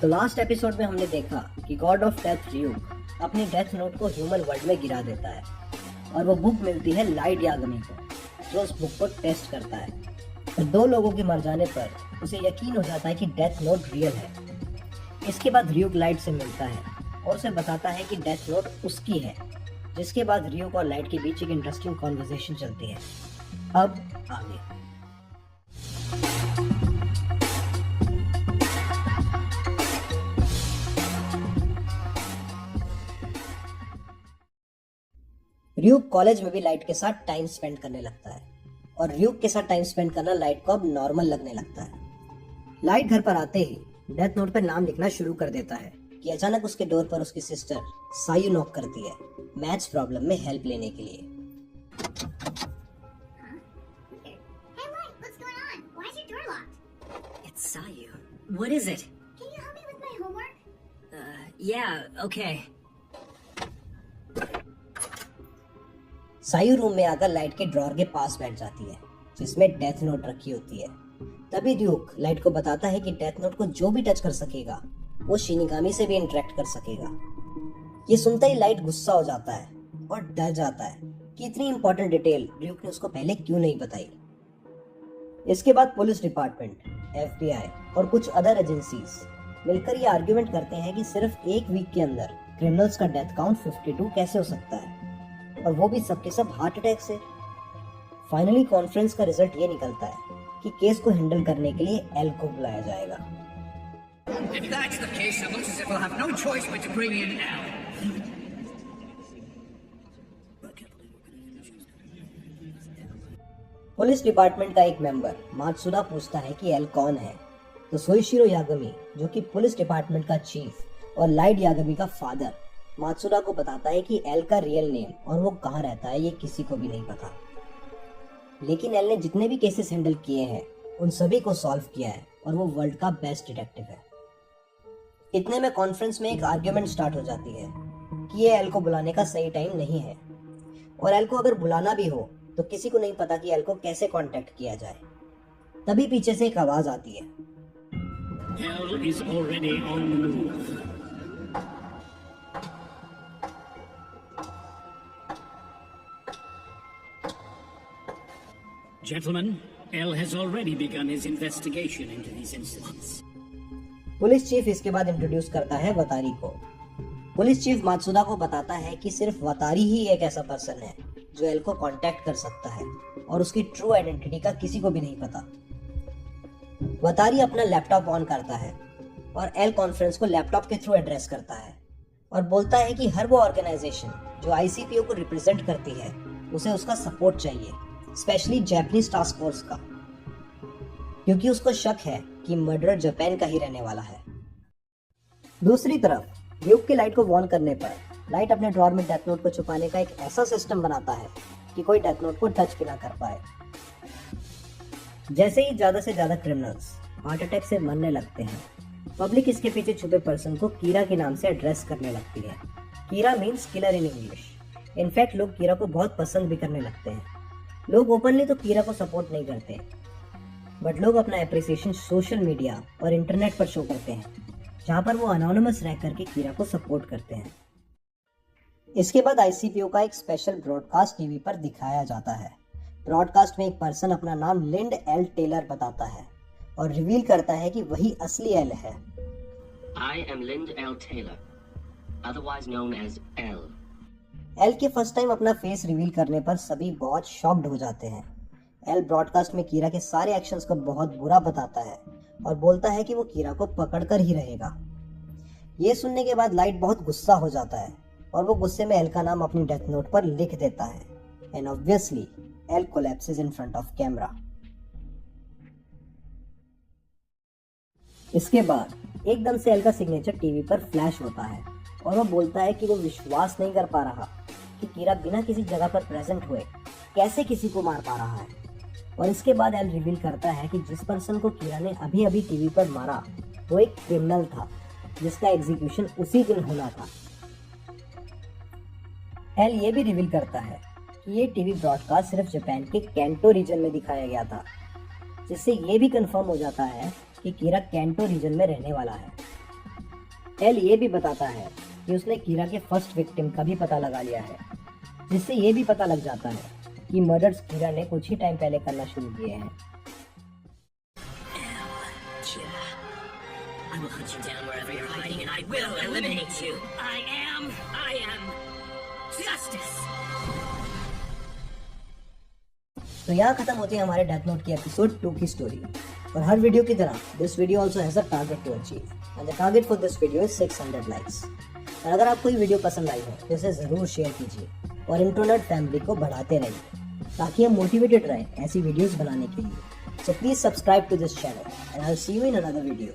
तो last episode में हमने देखा कि गॉड ऑफ डेथ र्यूक अपनी डेथ नोट को ह्यूमन वर्ल्ड में गिरा देता है और वो बुक मिलती है लाइट यागमी को, जो उस बुक को टेस्ट करता है। तो दो लोगों के मर जाने पर उसे यकीन हो जाता है कि डेथ नोट रियल है। इसके बाद र्यूक लाइट से मिलता है और उसे बताता है कि डेथ नोट उसकी है, जिसके बाद र्यूक और लाइट के बीच एक इंटरेस्टिंग कॉन्वर्सेशन चलती है। अब आगे र्यूक कॉलेज में भी लाइट के साथ टाइम स्पेंड करने लगता है और र्यूक के साथ टाइम स्पेंड करना लाइट को अब नॉर्मल लगने लगता है। लाइट घर पर आते ही डेथ नोट पर नाम लिखना शुरू कर देता है कि अचानक उसके डोर पर उसकी सिस्टर सायू नॉक करती है मैथ्स प्रॉब्लम में हेल्प लेने के लिए। Sayu, what is it? Can you help me with my homework? Yeah, okay. Sayu room में आकर लाइट के ड्रॉर के पास बैठ जाती है जिसमें डेथ नोट रखी होती है। तभी र्यूक लाइट को बताता है कि डेथ नोट को जो भी टच कर सकेगा वो शिनिगामी से भी इंटरेक्ट कर सकेगा। ये सुनते ही लाइट गुस्सा हो जाता है और डर जाता है कि इतनी इंपॉर्टेंट डिटेल र्यूक ने उसको पहले क्यों नहीं बताई। इसके बाद पुलिस डिपार्टमेंट, FBI और कुछ अदर एजेंसीज मिलकर ये आर्ग्यूमेंट करते हैं कि सिर्फ एक वीक के अंदर क्रिमिनल्स का डेथ काउंट 52 कैसे हो सकता है, और वो भी सबके सब हार्ट अटैक से। फाइनली कॉन्फ्रेंस का रिजल्ट ये निकलता है कि केस को हैंडल करने के लिए एल को बुलाया जाएगा। If that's the case, it looks as if we'll have no choice but to bring in Al. Police department का एक मेंबर मात्सुदा पूछता है कि एल कौन है, तो सोइशिरो यागमी, जो कि पुलिस डिपार्टमेंट का चीफ और लाइट यागमी का फादर, मात्सुदा को बताता है कि एल का रियल नेम और वो कहाँ रहता है ये किसी को भी नहीं पता। लेकिन एल ने जितने भी केसेस हैंडल किए हैं उन सभी को सॉल्व किया है और वो वर्ल्ड का बेस्ट डिटेक्टिव है। इतने में कॉन्फ्रेंस में एक आर्ग्यूमेंट स्टार्ट हो जाती है कि ये एल को बुलाने का सही टाइम नहीं है, और एल को अगर बुलाना भी हो तो किसी को नहीं पता कि एल को कैसे कांटेक्ट किया जाए। तभी पीछे से एक आवाज आती है, Hell is already on the move. Gentlemen, L has already begun his investigation into these incidents. Police chief इसके बाद इंट्रोड्यूस करता है वतारी को। पुलिस चीफ मात्सुदा को बताता है कि सिर्फ वतारी ही एक ऐसा पर्सन है जो एल को कांटेक्ट कर सकता है और उसकी ट्रू आइडेंटिटी का किसी को भी नहीं पता। वतारी अपना लैपटॉप ऑन करता है और एल कॉन्फ्रेंस को लैपटॉप के थ्रू एड्रेस करता है और बोलता है कि हर वो ऑर्गेनाइजेशन जो ICPO को रिप्रेजेंट करती है उसे उसका सपोर्ट चाहिए, स्पेशली जापानीज टास्क फोर्स का, क्योंकि उसको शक है कि मर्डरर जापान का ही रहने वाला है। दूसरी तरफ र्यूक की लाइट को वार्न करने पर लाइट अपने ड्रॉर में डेथ नोट को छुपाने का एक ऐसा सिस्टम बनाता है कि कोई डेथ नोट को टच भी ना कर पाए। जैसे ही ज्यादा से ज्यादा क्रिमिनल्स हार्ट अटैक से मरने लगते हैं, पब्लिक इसके पीछे छुपे पर्सन को कीरा के नाम से एड्रेस करने लगती है। Kira means killer in English. In fact लोग कीरा को बहुत पसंद भी करने लगते हैं। लोग ओपनली तो कीरा को सपोर्ट नहीं करते, बट लोग अपना एप्रिसिएशन सोशल मीडिया और इंटरनेट पर शो करते हैं, जहाँ पर वो अनोनिमस रह करके कीरा को सपोर्ट करते हैं। इसके बाद ICPO का एक स्पेशल ब्रॉडकास्ट टीवी पर दिखाया जाता है। ब्रॉडकास्ट में एक पर्सन अपना नाम लिंड एल टेलर बताता है और रिवील करता है कि वही असली एल है। I am Lind L. Taylor, otherwise known as L. L के फर्स्ट टाइम अपना फेस रिवील करने पर सभी बहुत शॉक्ड हो जाते हैं। एल ब्रॉडकास्ट में कीरा के सारे एक्शंस को बहुत बुरा बताता है और बोलता है कि वो कीरा को पकड़कर ही रहेगा। ये सुनने के बाद लाइट बहुत गुस्सा हो जाता है और वो गुस्से में एल का नाम अपनी डेथ नोट पर लिख देता है, and obviously L collapses in front of camera. इसके बाद एकदम से एल का सिग्नेचर टीवी पर फ्लैश होता है और वो बोलता है कि वो विश्वास नहीं कर पा रहा कि कीरा बिना किसी जगह पर प्रेजेंट हुए कैसे किसी को मार पा रहा है। और इसके बाद एल रिवील करता है कि जिस पर्सन को कीरा ने अभी अभी टीवी पर मारा वो एक क्रिमिनल था जिसका एग्जीक्यूशन उसी दिन होना था। एल ये भी रिवील करता है कि ये टीवी ब्रॉडकास्ट सिर्फ जापान के कैंटो रीजन में दिखाया गया था, जिससे ये भी कंफर्म हो जाता है कि कीरा कैंटो रीजन में रहने वाला है। एल ये भी बताता है कि उसने कीरा के फर्स्ट विक्टिम का भी पता लगा लिया है, जिससे ये भी पता लग जाता है कि मर्डर्स कीरा ने कुछ ही टाइम पहले करना शुरू किए हैं। Kira, I will hunt you down wherever you're hiding and I will eliminate you. I am justice. तो यहाँ खत्म होती है हमारे डेथ नोट की एपिसोड 2 की स्टोरी। और हर वीडियो की तरह this video also has a target to achieve and the target for this video is 600 likes. और अगर आपको ये वीडियो पसंद आई हो तो इसे ज़रूर शेयर कीजिए और इंटरनेट फैमिली को बढ़ाते रहिए ताकि हम मोटिवेटेड रहें ऐसी वीडियोस बनाने के लिए। So please subscribe to this channel and I'll see you in another video.